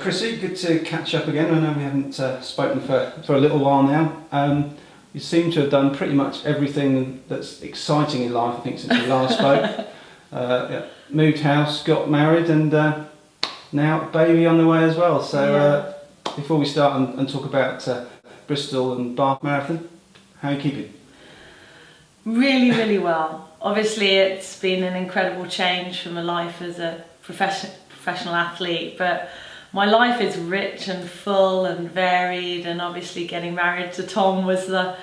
Chrissie, good to catch up again. I know we haven't spoken for a little while now. You seem to have done pretty much everything that's exciting in life, I think, since we last spoke. Yeah, moved house, got married, and now baby on the way as well. So before we start and talk about Bristol and Bath Marathon, how are you keeping? Really, really well. Obviously, it's been an incredible change from a life as a professional athlete, but my life is rich and full and varied, and obviously getting married to Tom was the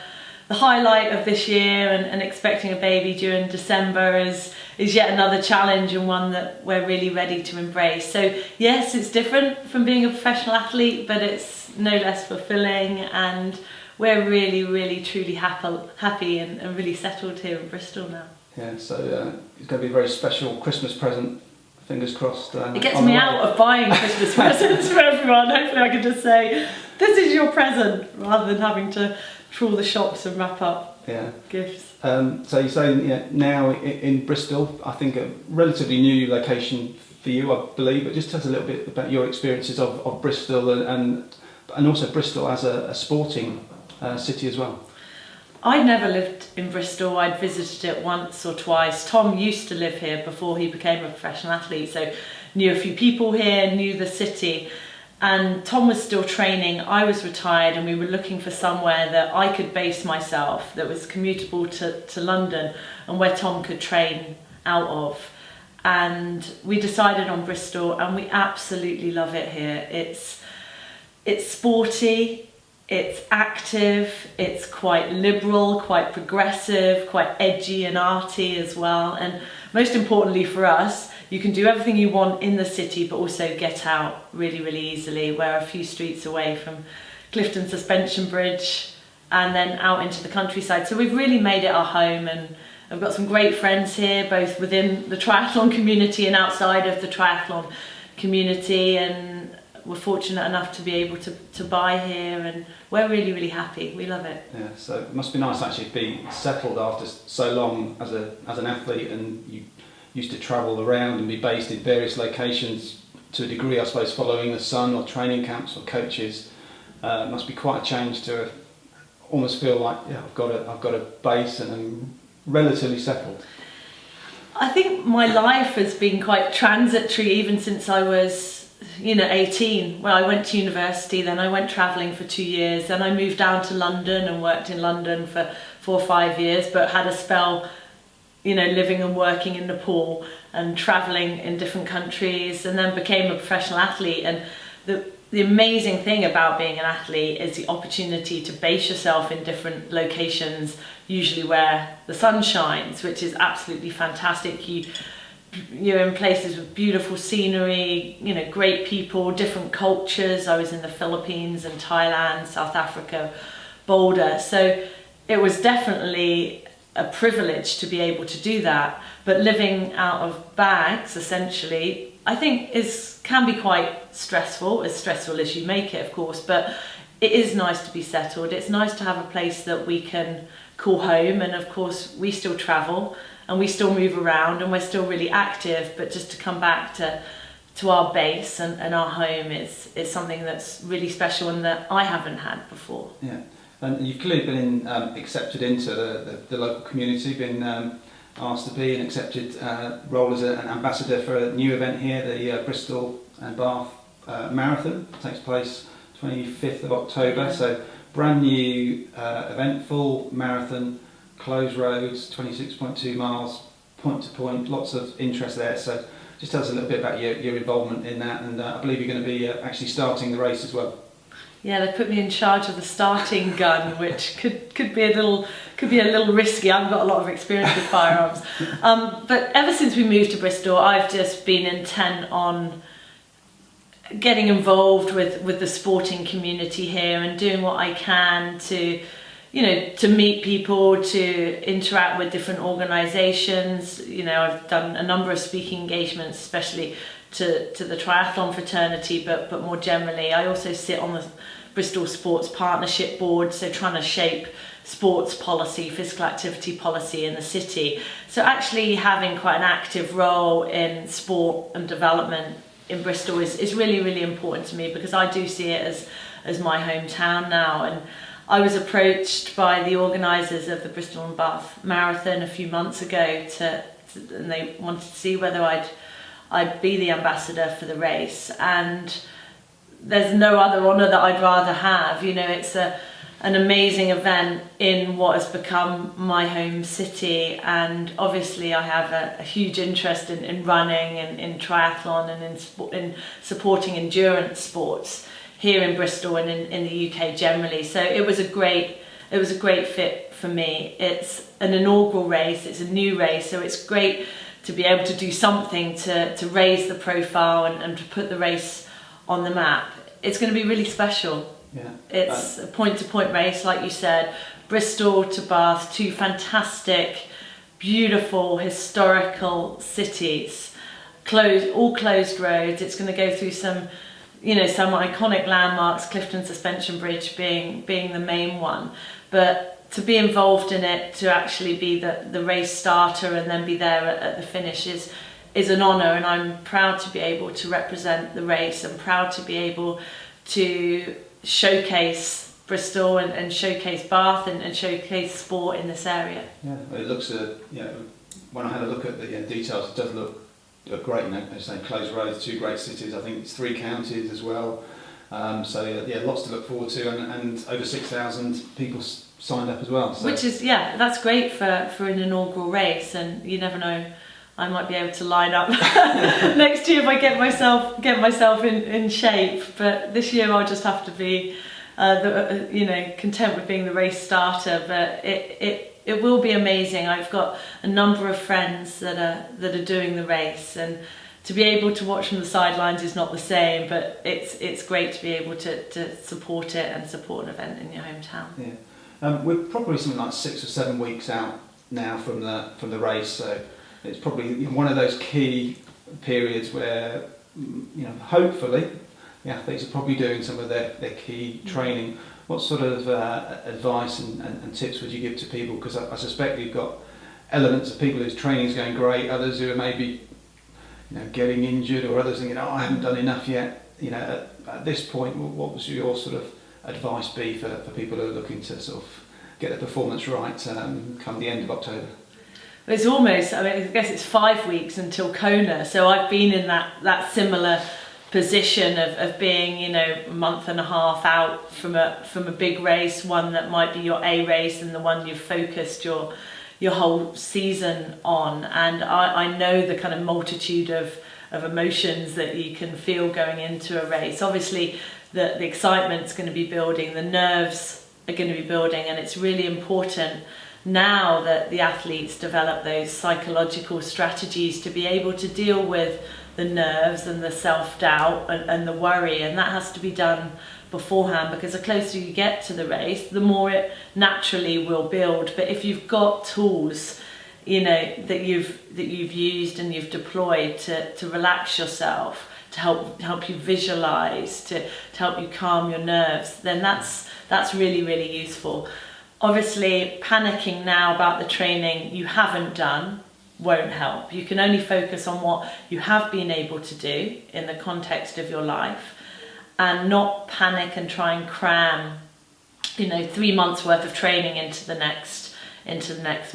highlight of this year, and expecting a baby during December is yet another challenge, and one that we're really ready to embrace. So yes, it's different from being a professional athlete, but it's no less fulfilling, and we're really, really, truly happy and really settled here in Bristol now. Yeah, so it's going to be a very special Christmas present. Fingers crossed. It gets me out of buying Christmas presents for everyone. Hopefully I can just say, this is your present, rather than having to trawl the shops and wrap up gifts. So you're saying now in Bristol, I think a relatively new location for you, I believe, but just tell us a little bit about your experiences of Bristol and also Bristol as a sporting city as well. I'd never lived in Bristol. I'd visited it once or twice. Tom used to live here before he became a professional athlete, so knew a few people here, knew the city. And Tom was still training, I was retired, and we were looking for somewhere that I could base myself, that was commutable to London, and where Tom could train out of. And we decided on Bristol, and we absolutely love it here. It's sporty, it's active, it's quite liberal, quite progressive, quite edgy and arty as well. And most importantly for us, you can do everything you want in the city, but also get out really, really easily. We're a few streets away from Clifton Suspension Bridge and then out into the countryside. So we've really made it our home, and I've got some great friends here, both within the triathlon community and outside of the triathlon community, and we're fortunate enough to be able to buy here, and we're really, really happy. We love it. Yeah, so it must be nice actually to be settled after so long as an athlete, and you used to travel around and be based in various locations to a degree, I suppose, following the sun or training camps or coaches. It must be quite a change to almost feel like I've got a base and I'm relatively settled. I think my life has been quite transitory even since I was 18. Well, I went to university, then I went travelling for 2 years, then I moved down to London and worked in London for 4 or 5 years, but had a spell, living and working in Nepal and travelling in different countries, and then became a professional athlete. And the amazing thing about being an athlete is the opportunity to base yourself in different locations, usually where the sun shines, which is absolutely fantastic. You're in places with beautiful scenery, great people, different cultures. I was in the Philippines and Thailand, South Africa, Boulder. So it was definitely a privilege to be able to do that. But living out of bags, essentially, I think can be quite stressful as you make it, of course. But it is nice to be settled. It's nice to have a place that we can call home. And of course, we still travel, and we still move around, and we're still really active, but just to come back to our base and our home is something that's really special and that I haven't had before. Yeah, and you've clearly been accepted into the local community, been asked to be an accepted role as an ambassador for a new event here, the Bristol and Bath Marathon. It takes place 25th of October, so brand new event, full marathon, closed roads, 26.2 miles, point to point, lots of interest there. So just tell us a little bit about your involvement in that, and I believe you're going to be actually starting the race as well. Yeah, they put me in charge of the starting gun, which could be a little risky. I've got a lot of experience with firearms, but ever since we moved to Bristol, I've just been intent on getting involved with the sporting community here and doing what I can to meet people, to interact with different organisations. I've done a number of speaking engagements, especially to the triathlon fraternity, but more generally. I also sit on the Bristol Sports Partnership Board, so trying to shape sports policy, physical activity policy in the city. So actually having quite an active role in sport and development in Bristol is really, really important to me, because I do see it as my hometown now. And I was approached by the organisers of the Bristol Bath Marathon a few months ago and they wanted to see whether I'd be the ambassador for the race. And there's no other honour that I'd rather have. You know, it's an amazing event in what has become my home city, and obviously I have a huge interest in running and in triathlon and in supporting endurance sports here in Bristol and in the UK generally. So it was a great fit for me. It's an inaugural race, it's a new race, so it's great to be able to do something to raise the profile and to put the race on the map. It's going to be really special. Yeah. It's a point-to-point race, like you said. Bristol to Bath, two fantastic, beautiful, historical cities. All closed roads. It's going to go through some iconic landmarks, Clifton Suspension Bridge being the main one. But to be involved in it, to actually be the race starter and then be there at the finish is an honour, and I'm proud to be able to represent the race. I'm proud to be able to showcase Bristol and showcase Bath and showcase sport in this area. Yeah, well, it looks, when I had a look at the details, it does look great. You know, as I say, closed roads, two great cities. I think it's 3 counties as well. Lots to look forward to, and over 6,000 people signed up as well. So. Which is, that's great for an inaugural race, and you never know, I might be able to line up next year if I get myself in shape. But this year I'll just have to be, content with being the race starter. But it will be amazing. I've got a number of friends that are doing the race, and to be able to watch from the sidelines is not the same. But it's great to be able to support it and support an event in your hometown. Yeah, we're probably something like 6 or 7 weeks out now from the race, so. It's probably one of those key periods where, hopefully, the athletes are probably doing some of their key training. What sort of advice and tips would you give to people? Because I suspect you've got elements of people whose training is going great, others who are maybe, getting injured, or others thinking, I haven't done enough yet. At this point, what would your sort of advice be for people who are looking to sort of get their performance right come the end of October? It's almost, I guess it's 5 weeks until Kona, so I've been in that similar position of being, a month and a half out from a big race, one that might be your A race and the one you've focused your whole season on. And I know the kind of multitude of emotions that you can feel going into a race. Obviously, the excitement's going to be building, the nerves are going to be building, and it's really important now that the athletes develop those psychological strategies to be able to deal with the nerves and the self-doubt and the worry, and that has to be done beforehand, because the closer you get to the race, the more it naturally will build. But if you've got tools, that you've used and you've deployed to relax yourself, to help you visualize, to help you calm your nerves, then that's really, really useful. Obviously, panicking now about the training you haven't done won't help. You can only focus on what you have been able to do in the context of your life, and not panic and try and cram 3 months worth of training into the next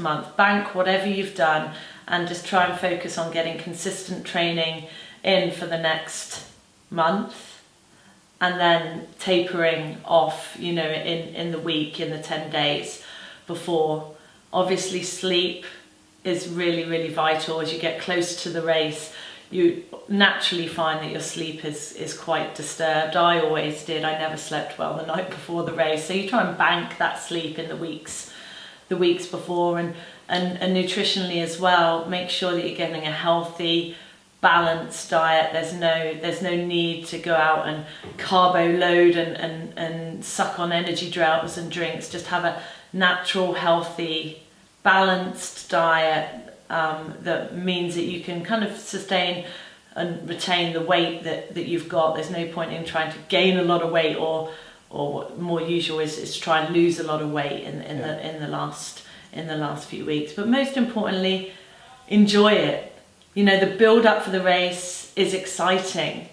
month. Bank whatever you've done and just try and focus on getting consistent training in for the next month, and then tapering off, in the week, in the 10 days before. Obviously, sleep is really, really vital. As you get close to the race, you naturally find that your sleep is quite disturbed. I always did. I never slept well the night before the race. So you try and bank that sleep in the weeks before, and nutritionally as well. Make sure that you're getting a healthy, balanced diet. There's no need to go out and carbo load and suck on energy droughts and drinks. Just have a natural, healthy, balanced diet that means that you can kind of sustain and retain the weight that you've got. There's no point in trying to gain a lot of weight, or what more usual is to try and lose a lot of weight in the last few weeks. But most importantly, enjoy it. The build up for the race is exciting.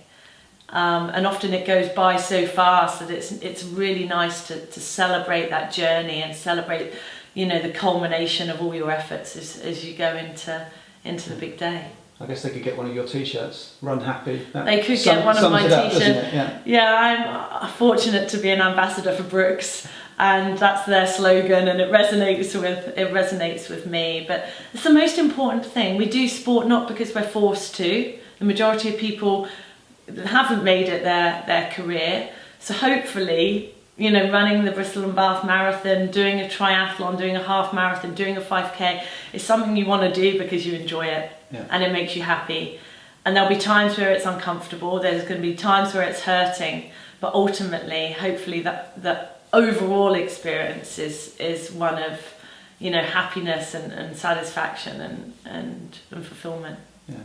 And often it goes by so fast that it's really nice to celebrate that journey and celebrate, the culmination of all your efforts as you go into the big day. I guess they could get one of your t-shirts, Run Happy. They could get one of my t-shirts. Yeah, I'm fortunate to be an ambassador for Brooks, and that's their slogan, and it resonates with me. But it's the most important thing. We do sport not because we're forced to. The majority of people haven't made it their career. So hopefully, running the Bristol Bath Marathon, doing a triathlon, doing a half marathon, doing a 5K is something you want to do because you enjoy it and it makes you happy. And there'll be times where it's uncomfortable, there's going to be times where it's hurting, but ultimately, hopefully that overall experience is one of, happiness and satisfaction and fulfillment. Yeah.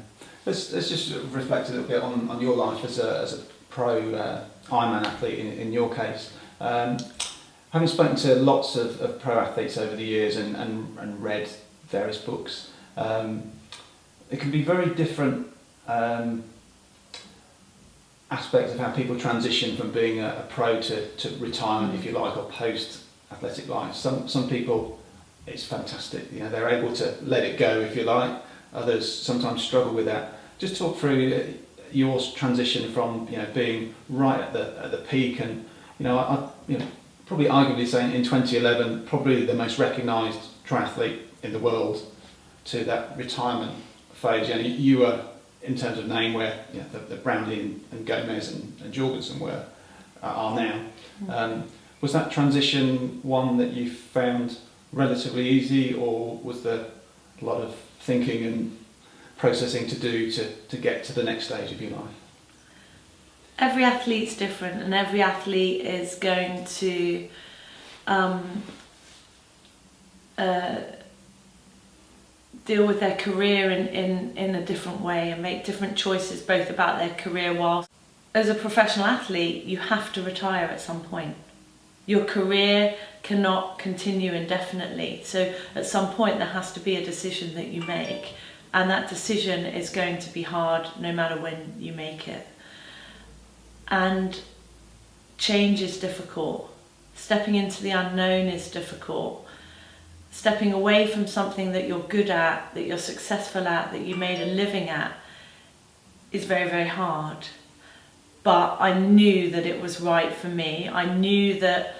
Let's just reflect a little bit on your life as a pro Ironman athlete in your case. Having spoken to lots of pro athletes over the years and read various books, it can be very different aspects of how people transition from being a pro to retirement, if you like, or post athletic life. Some people, it's fantastic, they're able to let it go, if you like. Others sometimes struggle with that. Just talk through your transition from being right at the peak, and I probably arguably saying in 2011 probably the most recognised triathlete in the world, to that retirement phase. You were, in terms of name, where the Brownlee and Gomez and Jorgensen are now. Was that transition one that you found relatively easy, or was there a lot of thinking and processing to do to get to the next stage of your life? Every athlete's different, and every athlete is going to deal with their career in a different way and make different choices both about their career. Whilst as a professional athlete, you have to retire at some point. Your career cannot continue indefinitely, so at some point there has to be a decision that you make, and that decision is going to be hard no matter when you make it. And change is difficult. Stepping into the unknown is difficult. Stepping away from something that you're good at, that you're successful at, that you made a living at, is very, very hard. But I knew that it was right for me. I knew that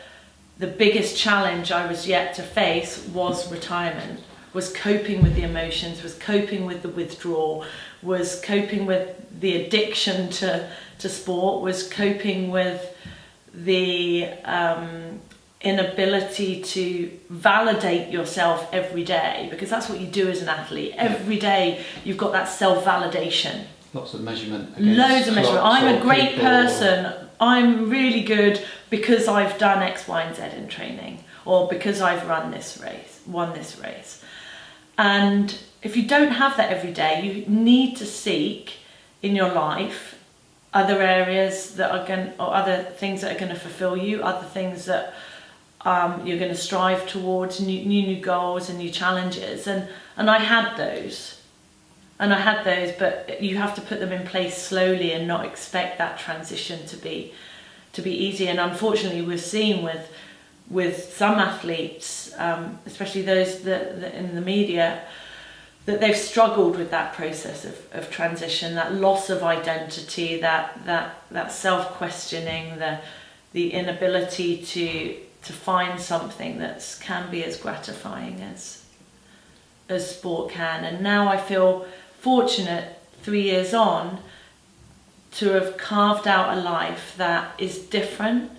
the biggest challenge I was yet to face was retirement, was coping with the emotions, was coping with the withdrawal, was coping with the addiction to sport, was coping with the inability to validate yourself every day, because that's what you do as an athlete. Every day you've got that self-validation. Lots of measurement. Loads of measurement. I'm a great person. I'm really good because I've done X, Y, and Z in training, or because I've won this race. And if you don't have that every day, you need to seek in your life other areas that are or other things that are going to fulfill you, other things that you're going to strive towards, new goals and new challenges. And I had those. But you have to put them in place slowly and not expect that transition to be easy. And unfortunately, we've seen with some athletes, especially those that in the media, that they've struggled with that process of transition, that loss of identity, that self-questioning, the inability to find something that can be as gratifying as sport can. And now I feel fortunate 3 years on to have carved out a life that is different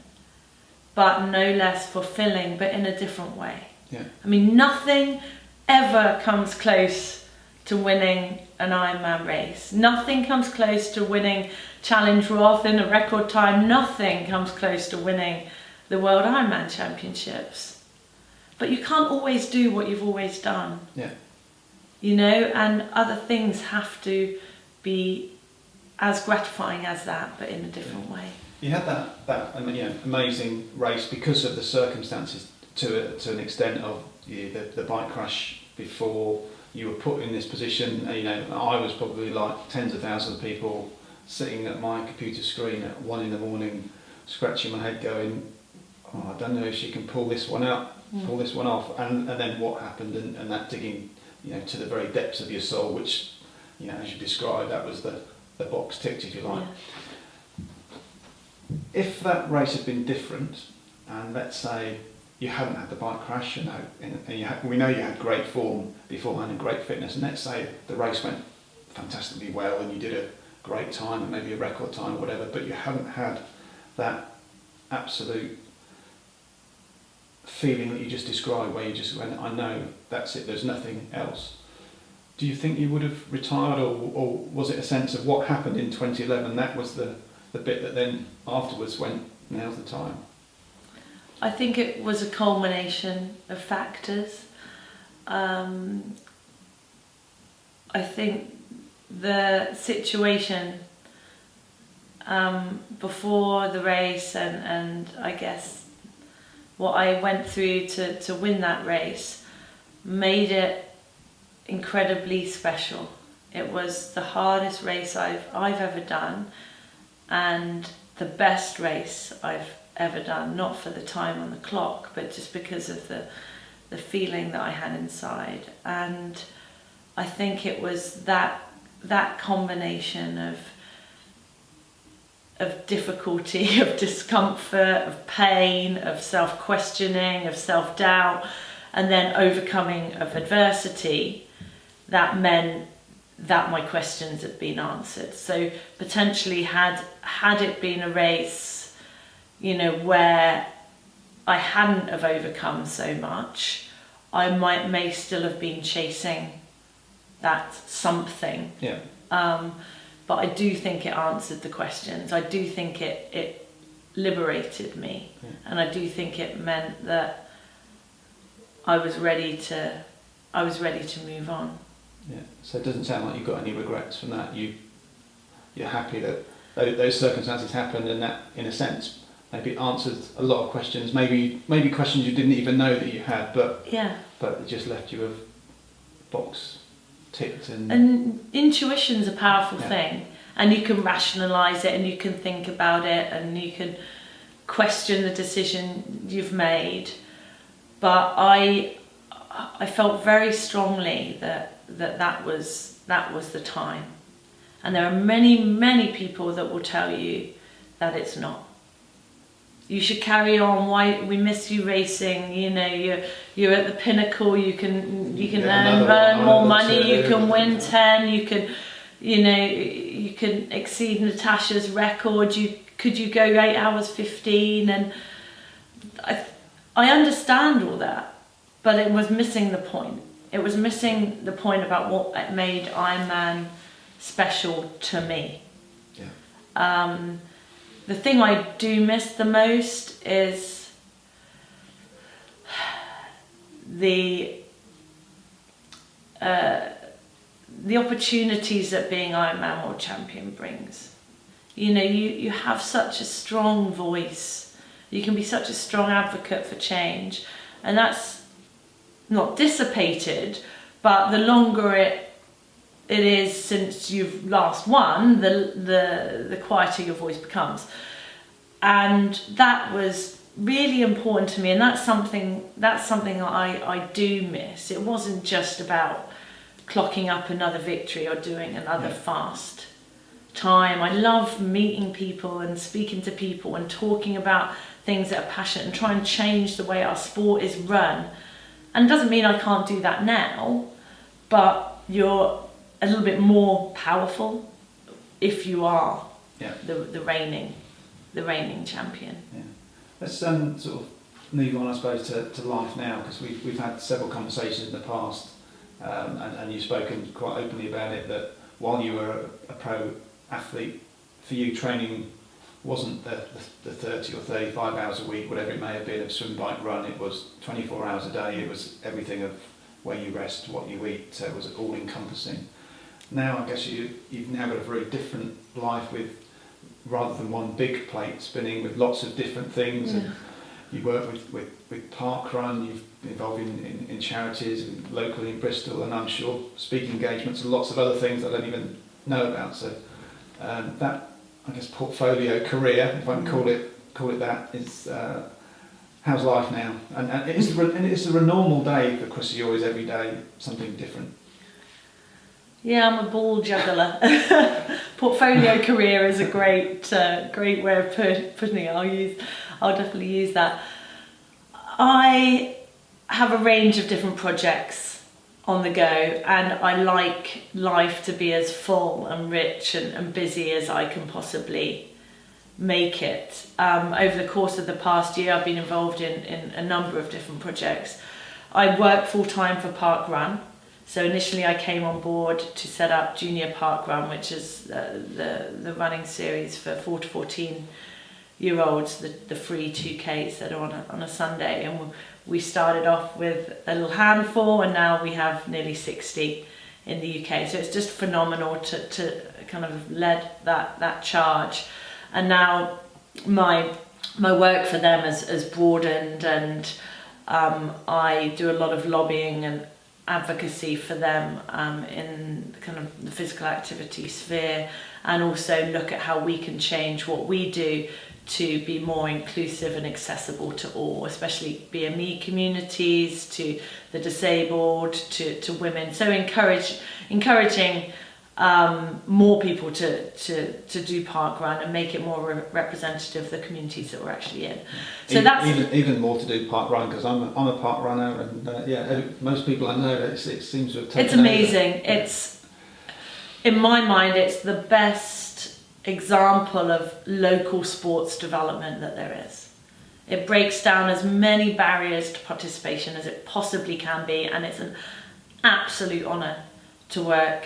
but no less fulfilling, but in a different way. Yeah. I mean, nothing ever comes close to winning an Ironman race. Nothing comes close to winning Challenge Roth in a record time. Nothing comes close to winning the World Ironman Championships. But you can't always do what you've always done. Yeah. And other things have to be as gratifying as that, but in a different way. You had that amazing race because of the circumstances to an extent of the bike crash before you were put in this position. You know, I was probably like tens of thousands of people sitting at my computer screen at 1 a.m, scratching my head, going, "Oh, I don't know if she can pull this one out, pull this one off." And then what happened, and that digging, you know, to the very depths of your soul, which, you know, as you described, that was the box ticked, if you like. Yeah. If that race had been different, and let's say you hadn't had the bike crash, you know, and we know you had great form beforehand and great fitness, and let's say the race went fantastically well and you did a great time and maybe a record time or whatever, but you hadn't had that absolute feeling that you just described, where you just went, "I know, that's it, there's nothing else." Do you think you would have retired, or was it a sense of what happened in 2011, that was the bit that then afterwards went, "Now's the time"? I think it was a culmination of factors. I think the situation before the race and I guess what I went through to win that race made it incredibly special. It was the hardest race I've ever done, and the best race I've ever done, not for the time on the clock, but just because of the feeling that I had inside. And I think it was that combination of difficulty, of discomfort, of pain, of self-questioning, of self-doubt, and then overcoming of adversity that meant that my questions had been answered. So potentially had it been a race, you know, where I hadn't have overcome so much, I may still have been chasing that something. Yeah. But I do think it answered the questions. I do think it liberated me, and I do think it meant that I was ready to move on. Yeah. So it doesn't sound like you've got any regrets from that. You're happy that those circumstances happened, and that, in a sense, maybe answered a lot of questions. Maybe questions you didn't even know that you had, but it just left you with box ticked. And intuition's a powerful thing, and you can rationalise it, and you can think about it, and you can question the decision you've made. But I felt very strongly that was the time, and there are many people that will tell you that it's not. You should carry on. Why we miss you racing? You know, you're at the pinnacle. You can earn more money. You can win 10. You can exceed Natasha's record. Could you go 8 hours 15? And I understand all that, but it was missing the point. It was missing the point about what made Ironman special to me. Yeah. The thing I do miss the most is the opportunities that being Ironman World Champion brings. You know, you have such a strong voice. You can be such a strong advocate for change, and that's not dissipated, but the longer it is since you've last won, the quieter your voice becomes. And that was really important to me, and that's something I do miss. It wasn't just about clocking up another victory or doing another fast time. I love meeting people and speaking to people and talking about things that are passionate and trying to change the way our sport is run. And it doesn't mean I can't do that now, but you're a little bit more powerful if you are the reigning champion. Yeah. Let's sort of move on, I suppose, to life now, because we've had several conversations in the past, and you've spoken quite openly about it, that while you were a pro athlete, for you training wasn't the 30 or 35 hours a week, whatever it may have been, of swim, bike, run. It was 24 hours a day. It was everything of where you rest, what you eat. So it was all encompassing. Now I guess you've now got a very different life, with rather than one big plate spinning with lots of different things, and you work with with Parkrun, you've been involved in charities locally in Bristol, and I'm sure speaking engagements and lots of other things I don't even know about. So that, I guess, portfolio career, if I can call it that, is how's life now? And is there a normal day for Chrissie, or is every day something different? Yeah, I'm a ball juggler. Portfolio career is a great way of putting it. I'll definitely use that. I have a range of different projects on the go, and I like life to be as full and rich and busy as I can possibly make it. Over the course of the past year, I've been involved in a number of different projects. I work full-time for Parkrun. So initially I came on board to set up Junior Parkrun, which is the running series for 4 to 14-year-olds, the free 2Ks that are on a Sunday. And we started off with a little handful, and now we have nearly 60 in the UK. So it's just phenomenal to kind of lead that charge. And now my work for them has broadened, and I do a lot of lobbying and advocacy for them in kind of the physical activity sphere, and also look at how we can change what we do to be more inclusive and accessible to all, especially BME communities, to the disabled, to women. So encouraging more people to do Parkrun and make it more representative of the communities that we're actually in. So that's even more to do Parkrun, because I'm a park runner, and most people I know, it seems to have taken it's amazing. Over. It's, in my mind, it's the best example of local sports development that there is. It breaks down as many barriers to participation as it possibly can be, and it's an absolute honour to work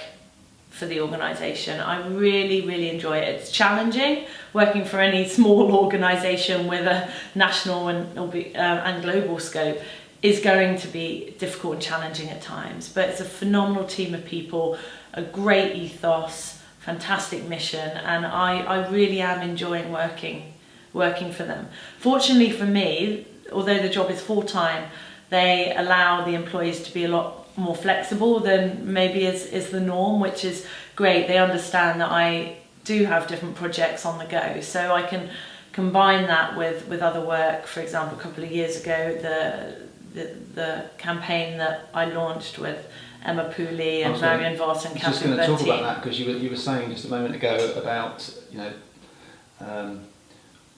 for the organisation. I really, really enjoy it. It's challenging. Working for any small organisation with a national and global scope is going to be difficult and challenging at times, but it's a phenomenal team of people, a great ethos, fantastic mission, and I really am enjoying working for them. Fortunately for me, although the job is full-time, they allow the employees to be a lot more flexible than maybe is the norm, which is great. They understand that I do have different projects on the go, so I can combine that with other work. For example, a couple of years ago, the campaign that I launched with Emma Pooley and Marion Voss and Catherine Bertie. Just going to talk about that, because you were saying just a moment ago about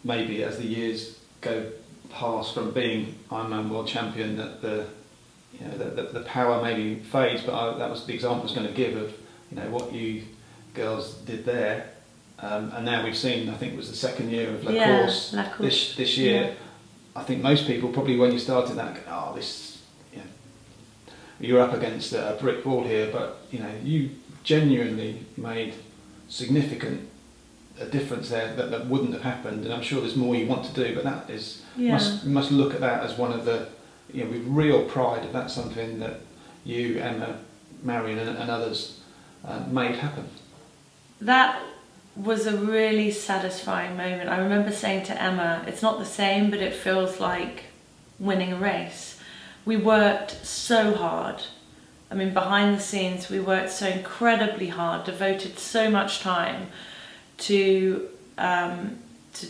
maybe as the years go past from being Ironman world champion, that the power maybe fades, but that was the example I was going to give of what you girls did there, and now we've seen, I think it was the second year of La Course this year. Yeah. I think most people probably, when you started that, you're up against a brick wall here, but you genuinely made significant a difference there that wouldn't have happened, and I'm sure there's more you want to do, but that is must look at that as one of the with real pride, if that's something that you, Emma, Marion and others made happen. That was a really satisfying moment. I remember saying to Emma, it's not the same, but it feels like winning a race. We worked so hard. I mean, behind the scenes, we worked so incredibly hard, devoted so much time to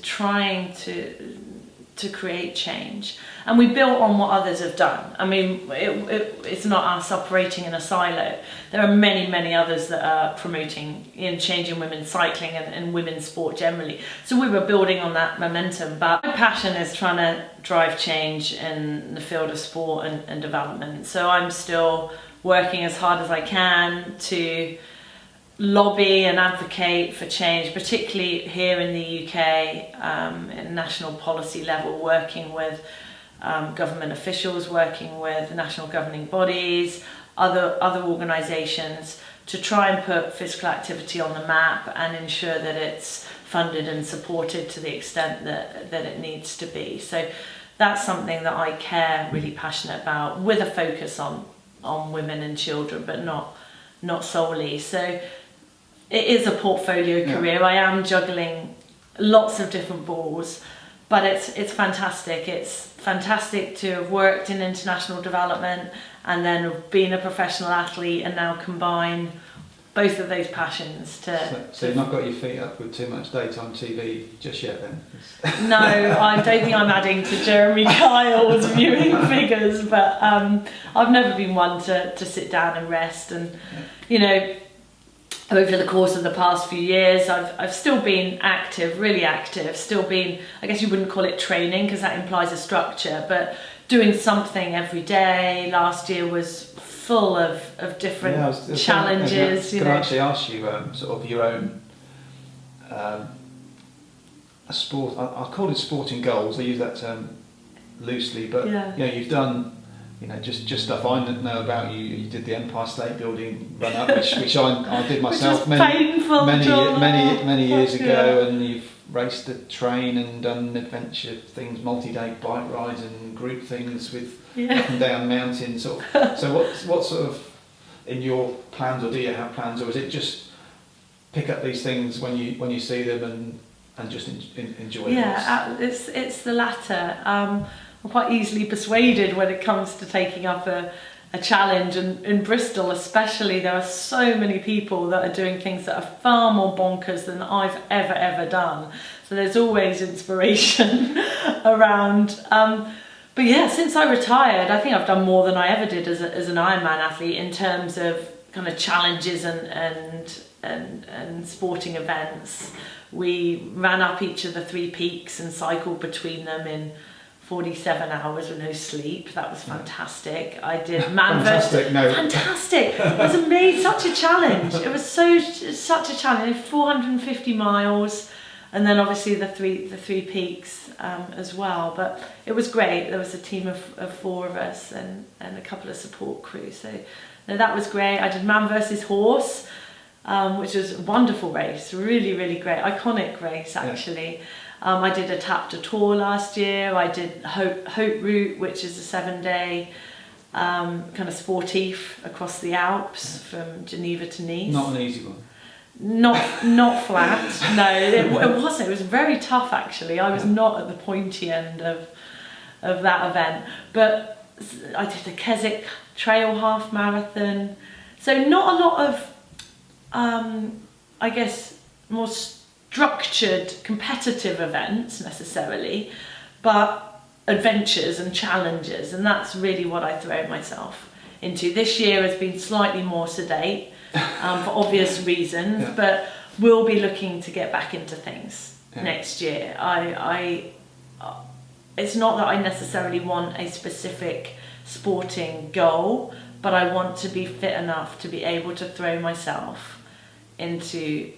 trying to create change, and we built on what others have done. I mean, it's not us operating in a silo. There are many others that are promoting changing women's cycling and women's sport generally. So we were building on that momentum, but my passion is trying to drive change in the field of sport and development. So I'm still working as hard as I can to lobby and advocate for change, particularly here in the UK, at national policy level, working with government officials, working with national governing bodies, other organisations, to try and put physical activity on the map and ensure that it's funded and supported to the extent that it needs to be. So that's something that I care really passionate about, with a focus on women and children, but not solely. So it is a portfolio career. I am juggling lots of different balls, but it's fantastic. It's fantastic to have worked in international development and then have been a professional athlete and now combine both of those passions So you've not got your feet up with too much daytime TV just yet then? No, I don't think I'm adding to Jeremy Kyle's viewing figures, but I've never been one to sit down and rest. And you know, over the course of the past few years, I've still been active, really active, still been, I guess you wouldn't call it training because that implies a structure, but doing something every day. Last year was full of different challenges. I was actually ask you sort of your own a sport. I call it sporting goals. I use that term loosely, but you know, you've done just stuff I didn't know about you. You did the Empire State Building run up, which I did myself many years ago, and you've raced the train and done adventure things, multi-day bike rides and group things with up and down mountains. So what sort of in your plans, or do you have plans, or is it just pick up these things when you see them and just enjoy them? Yeah, it's the latter. I'm quite easily persuaded when it comes to taking up a challenge, and in Bristol especially there are so many people that are doing things that are far more bonkers than I've ever done, so there's always inspiration around. But yeah, since I retired, I think I've done more than I ever did as an Ironman athlete in terms of kind of challenges and sporting events. We ran up each of the 3 peaks and cycled between them in 47 hours with no sleep. That was fantastic. I did fantastic. It was amazing. Such a challenge. It was such a challenge. 450 miles, and then obviously the three peaks as well. But it was great. There was a team of 4 of us and a couple of support crews. So that was great. I did man versus horse, which was a wonderful race. Really, really great. Iconic race actually. I did a Tap to Tour last year. I did Hope Route, which is a 7-day kind of sportif across the Alps from Geneva to Nice. Not an easy one. Not flat. No, it wasn't. It was very tough actually. I was not at the pointy end of that event. But I did the Keswick Trail Half Marathon. So not a lot of, I guess, more structured competitive events necessarily, but adventures and challenges, and that's really what I throw myself into. This year has been slightly more sedate for obvious reasons, but we'll be looking to get back into things next year. It's not that I necessarily want a specific sporting goal, but I want to be fit enough to be able to throw myself into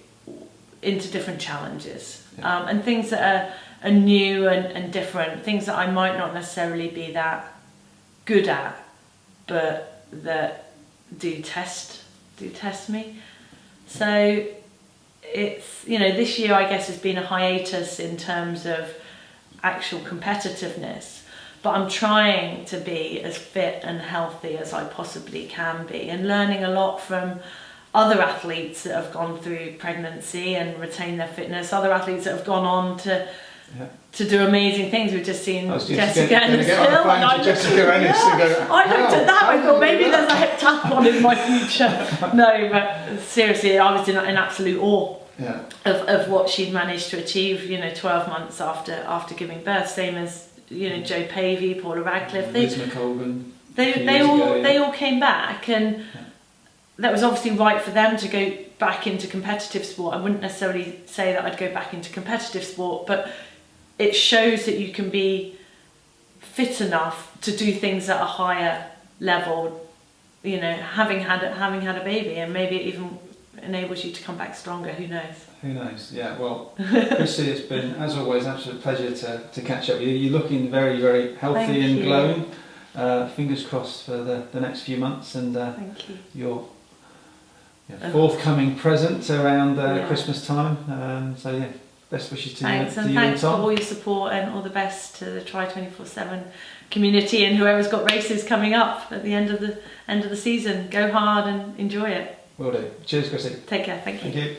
different challenges and things that are new and different, things that I might not necessarily be that good at, but that do test me. So it's, this year I guess has been a hiatus in terms of actual competitiveness, but I'm trying to be as fit and healthy as I possibly can be, and learning a lot from other athletes that have gone through pregnancy and retained their fitness, other athletes that have gone on to do amazing things. We've just seen Jessica Ennis. I looked at that, I thought maybe there's a heptathlon in my future. No, but seriously, I was in absolute awe of what she'd managed to achieve, 12 months after giving birth, same as, Joe Pavey, Paula Radcliffe. Liz McColgan. They all came back, and that was obviously right for them to go back into competitive sport. I wouldn't necessarily say that I'd go back into competitive sport, but it shows that you can be fit enough to do things at a higher level, having had a baby, and maybe it even enables you to come back stronger. Who knows? Yeah, well, Chrissie, it's been, as always, an absolute pleasure to catch up with you. You're looking very, very healthy and glowing. Fingers crossed for the next few months, and thank you. Your forthcoming present around Christmas time. Best wishes to you and Tom. Thanks for all your support, and all the best to the Try 24/7 community and whoever's got races coming up at the end of the season. Go hard and enjoy it. Will do. Cheers, Chrissie. Take care. Thank you. Thank you.